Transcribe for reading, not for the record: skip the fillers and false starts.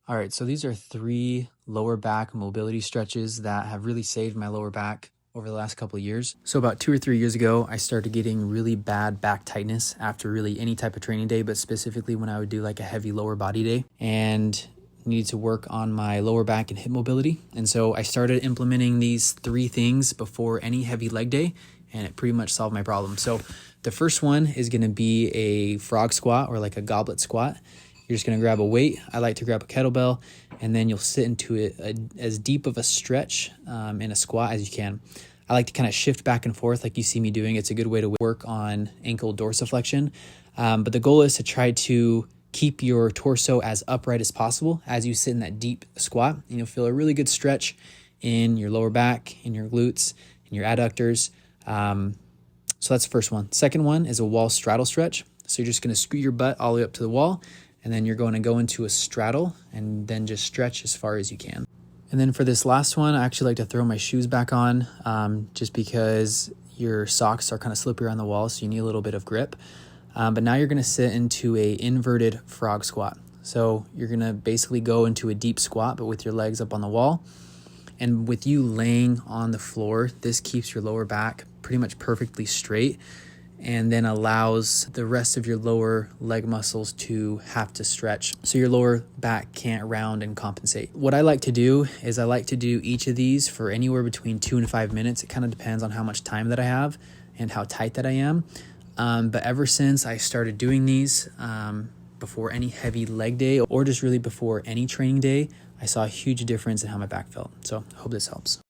All right, so these are 3 lower back mobility stretches that have really saved my lower back over the last couple of years. So about 2 or 3 years ago, I started getting really bad back tightness after really any type of training day, but specifically when I would do like a heavy lower body day and needed to work on my lower back and hip mobility. And so I started implementing these 3 things before any heavy leg day, and it pretty much solved my problem. So the first one is gonna be a frog squat or like a goblet squat. You're just gonna grab a weight. I like to grab a kettlebell, and then you'll sit into it as deep of a stretch in a squat as you can. I like to kind of shift back and forth like you see me doing. It's a good way to work on ankle dorsiflexion. But the goal is to try to keep your torso as upright as possible as you sit in that deep squat. And you'll feel a really good stretch in your lower back, in your glutes, in your adductors. So that's the first one. Second one is a wall straddle stretch. So you're just gonna scoot your butt all the way up to the wall, and then you're going to go into a straddle and then just stretch as far as you can. And then for this last one, I actually like to throw my shoes back on just because your socks are kind of slippery on the wall, so you need a little bit of grip. But now you're going to sit into a inverted frog squat. So you're going to basically go into a deep squat, but with your legs up on the wall. And with you laying on the floor, this keeps your lower back pretty much perfectly straight, and then allows the rest of your lower leg muscles to have to stretch so your lower back can't round and compensate. What I like to do is I like to do each of these for anywhere between 2 and 5 minutes. It kind of depends on how much time that I have and how tight that I am. But ever since I started doing these before any heavy leg day or just really before any training day, I saw a huge difference in how my back felt. So I hope this helps.